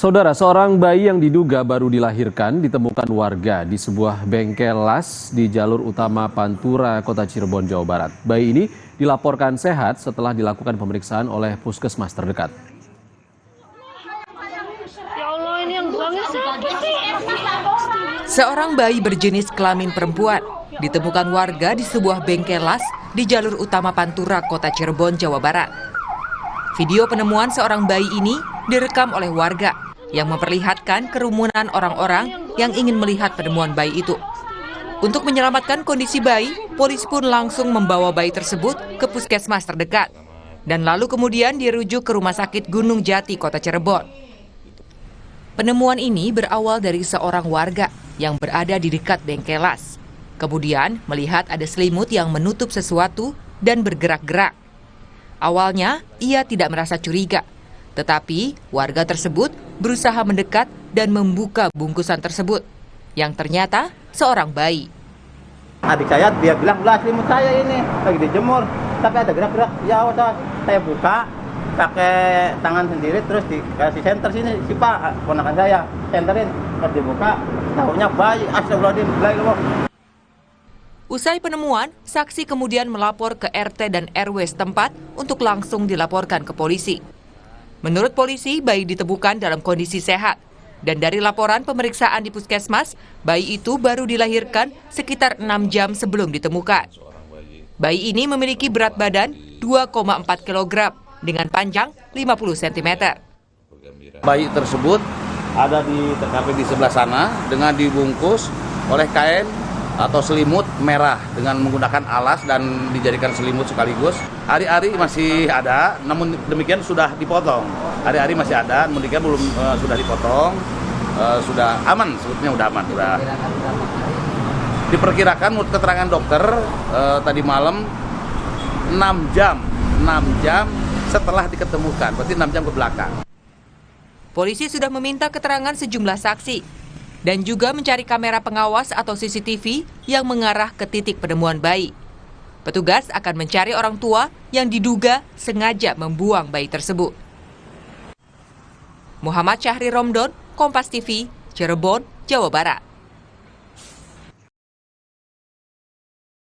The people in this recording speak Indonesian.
Saudara, seorang bayi yang diduga baru dilahirkan ditemukan warga di sebuah bengkel las di jalur utama Pantura, Kota Cirebon, Jawa Barat. Bayi ini dilaporkan sehat setelah dilakukan pemeriksaan oleh puskesmas terdekat. Ya Allah, ini yang buangnya siapa sih? Seorang bayi berjenis kelamin perempuan ditemukan warga di sebuah bengkel las di jalur utama Pantura, Kota Cirebon, Jawa Barat. Video penemuan seorang bayi ini direkam oleh warga yang memperlihatkan kerumunan orang-orang yang ingin melihat penemuan bayi itu. Untuk menyelamatkan kondisi bayi, polisi pun langsung membawa bayi tersebut ke puskesmas terdekat dan lalu kemudian dirujuk ke Rumah Sakit Gunung Jati, Kota Cirebon. Penemuan ini berawal dari seorang warga yang berada di dekat bengkel las. Kemudian melihat ada selimut yang menutup sesuatu dan bergerak-gerak. Awalnya ia tidak merasa curiga, tetapi warga tersebut berusaha mendekat dan membuka bungkusan tersebut, yang ternyata seorang bayi. Adik saya dia bilang, "Lah, selimut saya ini lagi dijemur, tapi ada gerak-gerak." Ya udah, saya buka pakai tangan sendiri, terus dikasih senter sini, si Pak, ponakan saya, senterin, pas dibuka, tahunya bayi. Astagfirullahaladzim. Usai penemuan, saksi kemudian melapor ke RT dan RW setempat untuk langsung dilaporkan ke polisi. Menurut polisi, bayi ditemukan dalam kondisi sehat. Dan dari laporan pemeriksaan di puskesmas, bayi itu baru dilahirkan sekitar 6 jam sebelum ditemukan. Bayi ini memiliki berat badan 2,4 kg dengan panjang 50 cm. Bayi tersebut ada di TKP di sebelah sana dengan dibungkus oleh kain atau selimut merah dengan menggunakan alas dan dijadikan selimut sekaligus. Ari-ari masih ada, namun demikian sudah dipotong. Ari-ari masih ada, demikian belum sudah dipotong, sudah aman, sebetulnya sudah aman. Sudah. Diperkirakan menurut keterangan dokter tadi malam 6 jam setelah diketemukan, berarti 6 jam ke belakang. Polisi sudah meminta keterangan sejumlah saksi dan juga mencari kamera pengawas atau CCTV yang mengarah ke titik penemuan bayi. Petugas akan mencari orang tua yang diduga sengaja membuang bayi tersebut. Muhammad Syahri Romdon, Kompas TV, Cirebon, Jawa Barat.